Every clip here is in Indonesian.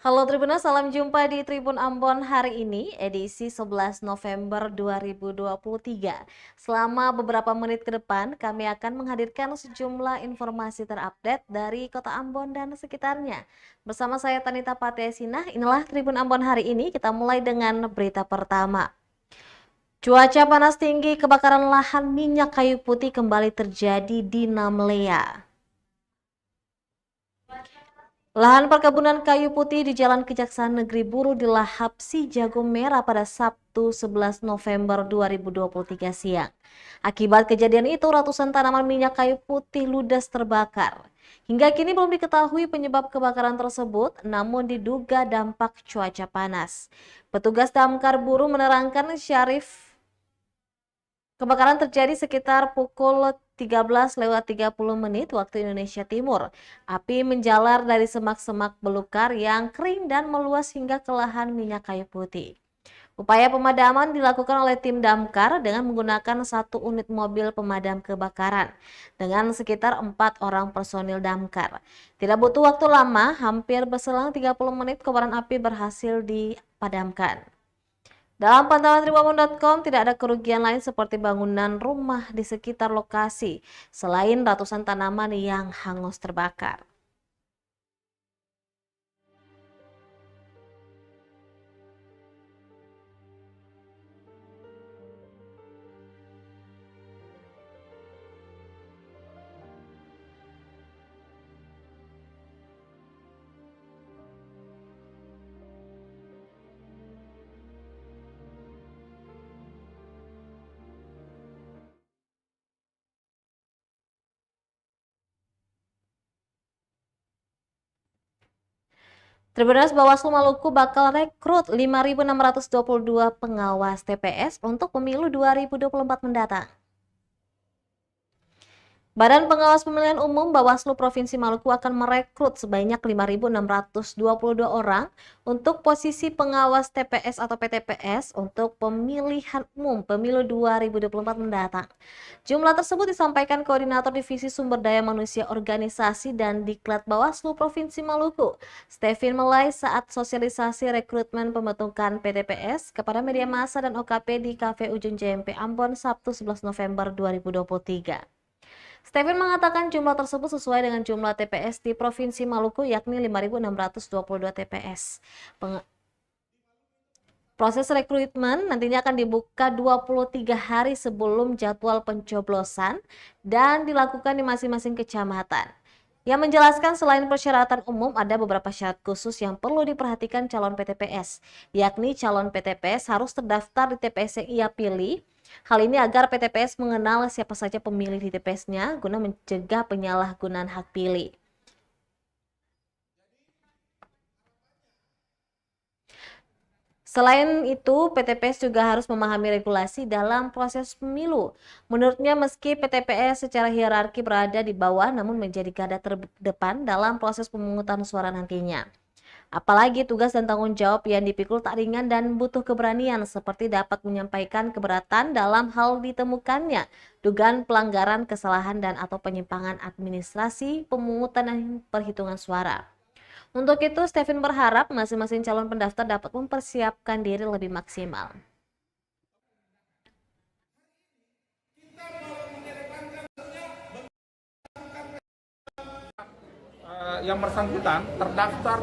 Halo Tribuners, salam jumpa di Tribun Ambon hari ini, edisi 11 November 2023. Selama beberapa menit ke depan, kami akan menghadirkan sejumlah informasi terupdate dari Kota Ambon dan sekitarnya. Bersama saya Tanita Patesinah, inilah Tribun Ambon hari ini. Kita mulai dengan berita pertama. Cuaca panas tinggi, kebakaran lahan minyak kayu putih kembali terjadi di Namlea. Lahan perkebunan kayu putih di Jalan Kejaksaan Negeri Buru di Lahap Si Jago Merah pada Sabtu 11 November 2023 siang. Akibat kejadian itu, ratusan tanaman minyak kayu putih ludes terbakar. Hingga kini belum diketahui penyebab kebakaran tersebut, namun diduga dampak cuaca panas. Petugas damkar Buru menerangkan kebakaran terjadi sekitar pukul 13:30 waktu Indonesia Timur. Api menjalar dari semak-semak belukar yang kering dan meluas hingga ke lahan minyak kayu putih. Upaya pemadaman dilakukan oleh tim damkar dengan menggunakan satu unit mobil pemadam kebakaran dengan sekitar 4 orang personil damkar. Tidak butuh waktu lama, hampir berselang 30 menit kobaran api berhasil dipadamkan. Dalam pantauan tribunambon.com tidak ada kerugian lain seperti bangunan rumah di sekitar lokasi, selain ratusan tanaman yang hangus terbakar. Tribuners, Bawaslu Maluku bakal rekrut 5.622 pengawas TPS untuk pemilu 2024 mendatang. Badan Pengawas Pemilihan Umum Bawaslu Provinsi Maluku akan merekrut sebanyak 5.622 orang untuk posisi pengawas TPS atau PTPS untuk pemilihan umum pemilu 2024 mendatang. Jumlah tersebut disampaikan Koordinator Divisi Sumber Daya Manusia Organisasi dan Diklat Bawaslu Provinsi Maluku, Stephen Melay, saat sosialisasi rekrutmen pembentukan PTPS kepada media massa dan OKP di Cafe Ujung JMP Ambon Sabtu 11 November 2023. Stephen mengatakan jumlah tersebut sesuai dengan jumlah TPS di Provinsi Maluku, yakni 5.622 TPS. Proses rekrutmen nantinya akan dibuka 23 hari sebelum jadwal pencoblosan dan dilakukan di masing-masing kecamatan. Yang menjelaskan selain persyaratan umum, ada beberapa syarat khusus yang perlu diperhatikan calon PTPS, yakni calon PTPS harus terdaftar di TPS yang ia pilih. Hal ini agar PTPS mengenal siapa saja pemilih di TPS-nya guna mencegah penyalahgunaan hak pilih. Selain itu, PTPS juga harus memahami regulasi dalam proses pemilu. Menurutnya, meski PTPS secara hierarki berada di bawah, namun menjadi garda terdepan dalam proses pemungutan suara nantinya. Apalagi tugas dan tanggung jawab yang dipikul tak ringan dan butuh keberanian, seperti dapat menyampaikan keberatan dalam hal ditemukannya dugaan pelanggaran, kesalahan, dan atau penyimpangan administrasi pemungutan dan perhitungan suara. Untuk itu, Stephen berharap masing-masing calon pendaftar dapat mempersiapkan diri lebih maksimal. Yang bersangkutan terdaftar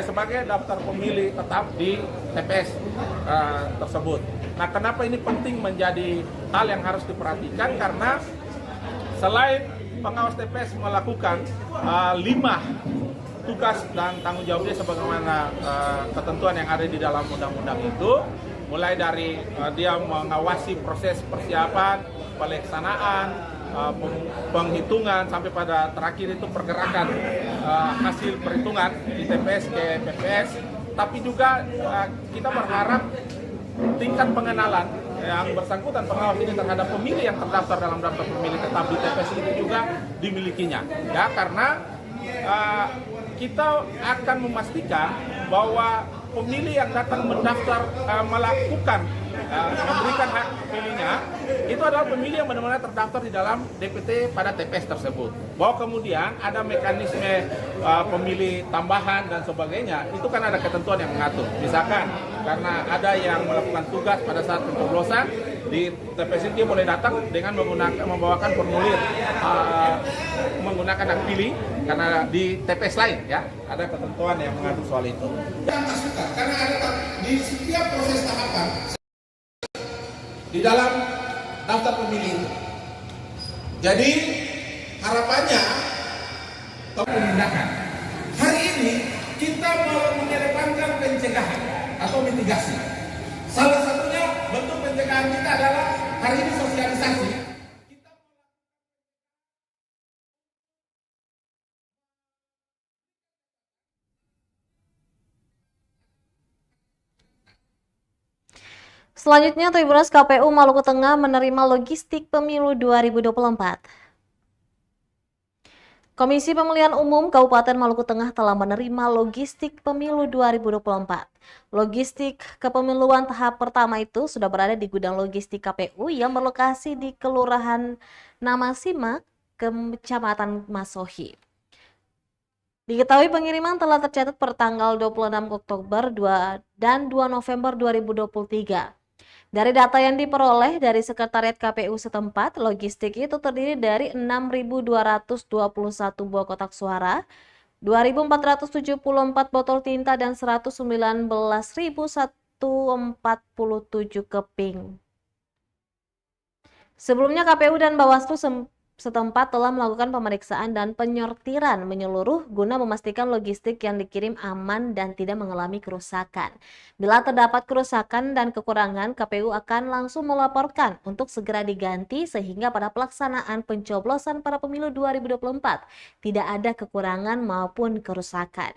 sebagai daftar pemilih tetap di TPS tersebut. Nah, kenapa ini penting menjadi hal yang harus diperhatikan? Karena selain pengawas TPS melakukan 5 tugas dan tanggung jawabnya sebagaimana ketentuan yang ada di dalam undang-undang itu, mulai dari dia mengawasi proses persiapan, pelaksanaan, penghitungan sampai pada terakhir itu pergerakan hasil perhitungan di TPS ke PPS, tapi juga kita berharap tingkat pengenalan yang bersangkutan pengawas ini terhadap pemilih yang terdaftar dalam daftar pemilih tetap di TPS itu juga dimilikinya, ya, karena kita akan memastikan bahwa pemilih yang datang mendaftar melakukan memberikan hak pilihnya itu adalah pemilih yang benar-benar terdaftar di dalam DPT pada TPS tersebut. Bahwa kemudian ada mekanisme pemilih tambahan dan sebagainya, itu kan ada ketentuan yang mengatur. Misalkan karena ada yang melakukan tugas pada saat pencoblosan di TPS itu, dia boleh datang dengan membawakan formulir menggunakan hak pilih karena di TPS lain ya ada ketentuan yang mengatur soal itu. Jangan suka karena ada di setiap proses tahapan di dalam daftar pemilih. Jadi harapannya penindakan. Hari ini kita mau mengedepankan pencegahan atau mitigasi. Salah satunya bentuk pencegahan kita adalah hari ini sosialisasi. Selanjutnya, Tribuners, KPU Maluku Tengah menerima logistik pemilu 2024. Komisi Pemilihan Umum Kabupaten Maluku Tengah telah menerima logistik pemilu 2024. Logistik kepemiluan tahap pertama itu sudah berada di gudang logistik KPU yang berlokasi di Kelurahan Namasima, Kecamatan Masohi. Diketahui pengiriman telah tercatat per tanggal 26 Oktober dan 2 November 2023. Dari data yang diperoleh dari Sekretariat KPU setempat, logistik itu terdiri dari 6.221 buah kotak suara, 2.474 botol tinta, dan 119.147 keping. Sebelumnya KPU dan Bawaslu setempat telah melakukan pemeriksaan dan penyortiran menyeluruh guna memastikan logistik yang dikirim aman dan tidak mengalami kerusakan. Bila terdapat kerusakan dan kekurangan, KPU akan langsung melaporkan untuk segera diganti sehingga pada pelaksanaan pencoblosan pada pemilu 2024 tidak ada kekurangan maupun kerusakan.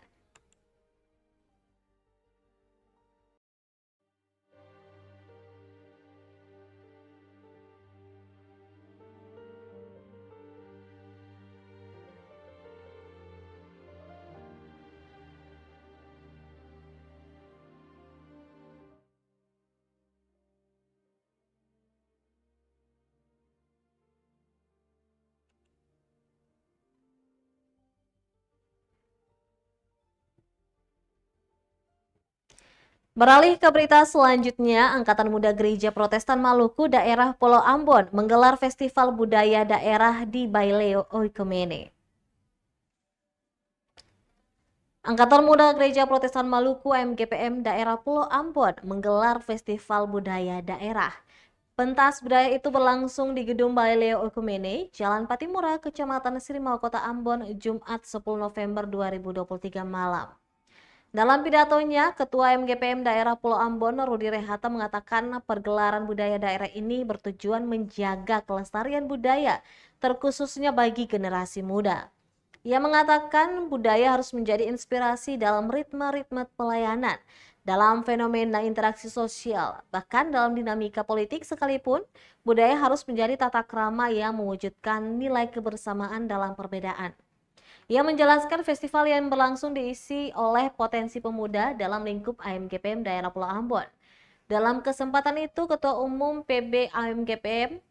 Beralih ke berita selanjutnya, Angkatan Muda Gereja Protestan Maluku daerah Pulau Ambon menggelar Festival Budaya Daerah di Baileo Oikumene. Angkatan Muda Gereja Protestan Maluku (MGPM) daerah Pulau Ambon menggelar Festival Budaya Daerah. Pentas budaya itu berlangsung di Gedung Baileo Oikumene, Jalan Patimura, Kecamatan Sirimau, Kota Ambon, Jumat 10 November 2023 malam. Dalam pidatonya, Ketua MGPM Daerah Pulau Ambon, Rudi Rehata, mengatakan pergelaran budaya daerah ini bertujuan menjaga kelestarian budaya, terkhususnya bagi generasi muda. Ia mengatakan budaya harus menjadi inspirasi dalam ritme-ritme pelayanan, dalam fenomena interaksi sosial, bahkan dalam dinamika politik sekalipun, budaya harus menjadi tata krama yang mewujudkan nilai kebersamaan dalam perbedaan. Ia menjelaskan festival yang berlangsung diisi oleh potensi pemuda dalam lingkup AMGPM Daerah Pulau Ambon. Dalam kesempatan itu, Ketua Umum PB AMGPM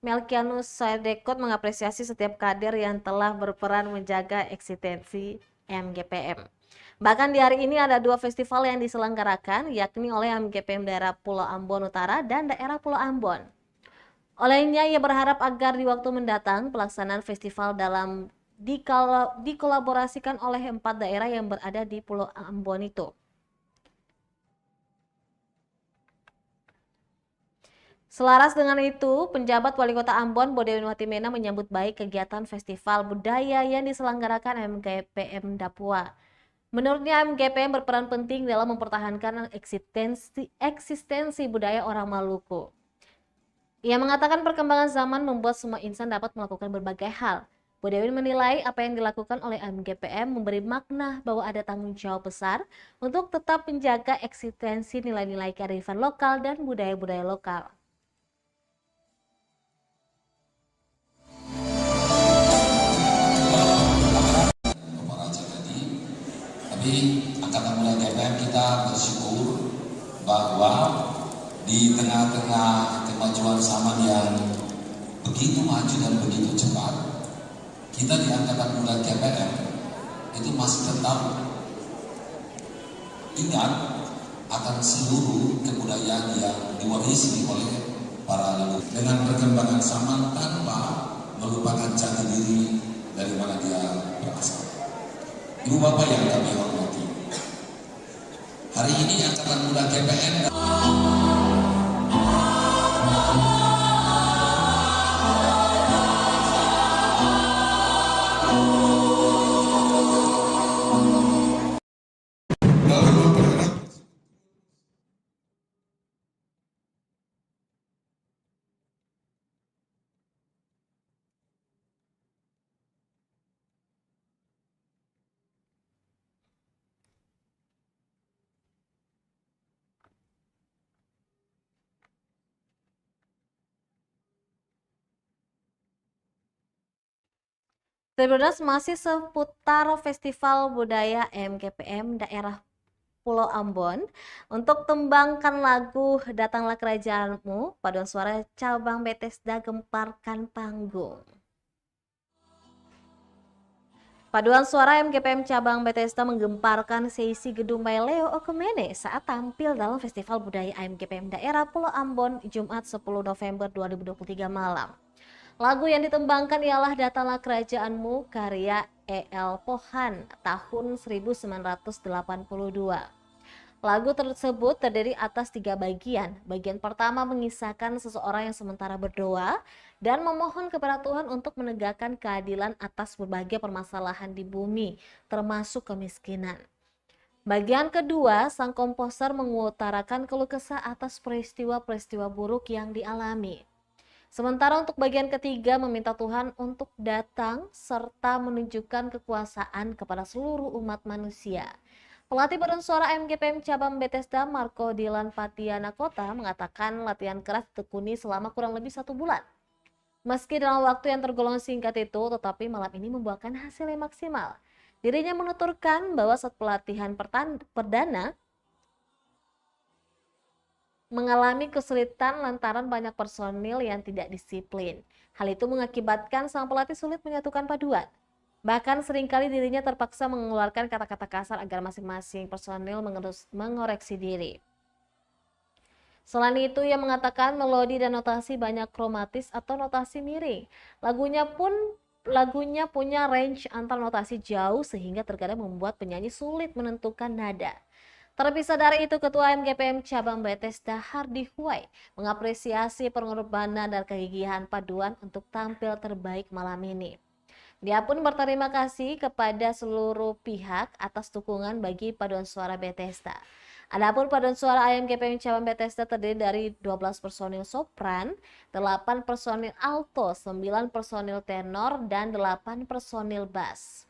Melkianus Saedekot mengapresiasi setiap kader yang telah berperan menjaga eksistensi AMGPM. Bahkan di hari ini ada 2 festival yang diselenggarakan, yakni oleh AMGPM Daerah Pulau Ambon Utara dan Daerah Pulau Ambon. Olehnya, ia berharap agar di waktu mendatang pelaksanaan festival dikolaborasikan oleh 4 daerah yang berada di Pulau Ambon itu. Selaras dengan itu, penjabat Wali Kota Ambon Bodewin Watimena menyambut baik kegiatan festival budaya yang diselenggarakan MGPM Dapua. Menurutnya, MGPM berperan penting dalam mempertahankan eksistensi budaya orang Maluku. Ia mengatakan perkembangan zaman membuat semua insan dapat melakukan berbagai hal. Bodewin menilai apa yang dilakukan oleh MGPM memberi makna bahwa ada tanggung jawab besar untuk tetap menjaga eksistensi nilai-nilai kearifan lokal dan budaya-budaya lokal. Tapi Angkatan Muda GPM kita bersyukur bahwa di tengah-tengah kemajuan zaman yang begitu maju dan begitu cepat, kita di Angkatan Muda GPM itu masih tetap ingat akan seluruh kebudayaan yang diwarisi oleh para leluhur dengan perkembangan zaman tanpa melupakan jati diri dari mana dia berasal. Ibu Bapak yang kami hormati, hari ini Angkatan Muda GPM Tribuners, masih seputar Festival Budaya MGPM daerah Pulau Ambon. Untuk tembangkan lagu Datanglah Kerajaanmu, paduan suara cabang Bethesda gemparkan panggung. Paduan suara MGPM cabang Bethesda menggemparkan seisi gedung Leo Okomene saat tampil dalam Festival Budaya MGPM daerah Pulau Ambon Jumat 10 November 2023 malam. Lagu yang ditembangkan ialah Datanglah Kerajaanmu karya E.L. Pohan tahun 1982. Lagu tersebut terdiri atas 3 bagian. Bagian pertama mengisahkan seseorang yang sementara berdoa dan memohon kepada Tuhan untuk menegakkan keadilan atas berbagai permasalahan di bumi, termasuk kemiskinan. Bagian kedua, sang komposer mengutarakan keluh kesah atas peristiwa-peristiwa buruk yang dialami. Sementara untuk bagian ketiga meminta Tuhan untuk datang serta menunjukkan kekuasaan kepada seluruh umat manusia. Pelatih paduan suara MGPM cabang Bethesda Marco Dilan Patianakota mengatakan latihan keras ditekuni selama kurang lebih 1 bulan. Meski dalam waktu yang tergolong singkat itu, tetapi malam ini membuahkan hasil yang maksimal. Dirinya menuturkan bahwa saat pelatihan perdana mengalami kesulitan lantaran banyak personil yang tidak disiplin. Hal itu mengakibatkan sang pelatih sulit menyatukan paduan. Bahkan seringkali dirinya terpaksa mengeluarkan kata-kata kasar agar masing-masing personil mengoreksi diri. Selain itu, ia mengatakan melodi dan notasi banyak kromatis atau notasi miring. Lagunya punya range antar notasi jauh sehingga terkadang membuat penyanyi sulit menentukan nada. Terpisah dari itu, Ketua MGPM cabang Bethesda Hardy Huai mengapresiasi pengorbanan dan kegigihan paduan untuk tampil terbaik malam ini. Dia pun berterima kasih kepada seluruh pihak atas dukungan bagi paduan suara Bethesda. Adapun paduan suara MGPM cabang Bethesda terdiri dari 12 personil sopran, 8 personil alto, 9 personil tenor, dan 8 personil bass.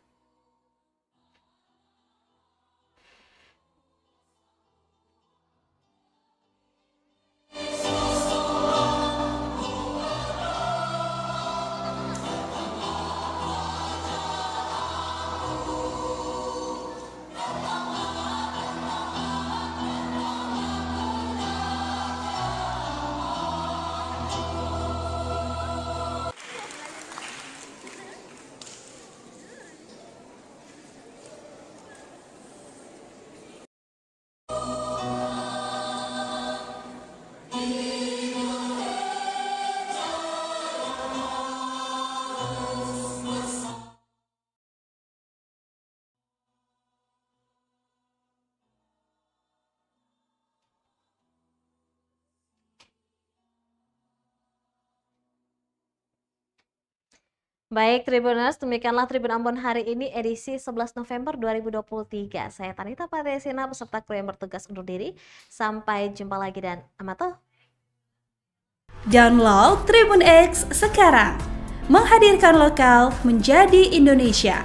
Baik Tribuners, demikianlah Tribun Ambon hari ini edisi 11 November 2023. Saya Tanita Patesina beserta kru yang bertugas undur diri. Sampai jumpa lagi dan amato. Download Tribun X sekarang. Menghadirkan lokal menjadi Indonesia.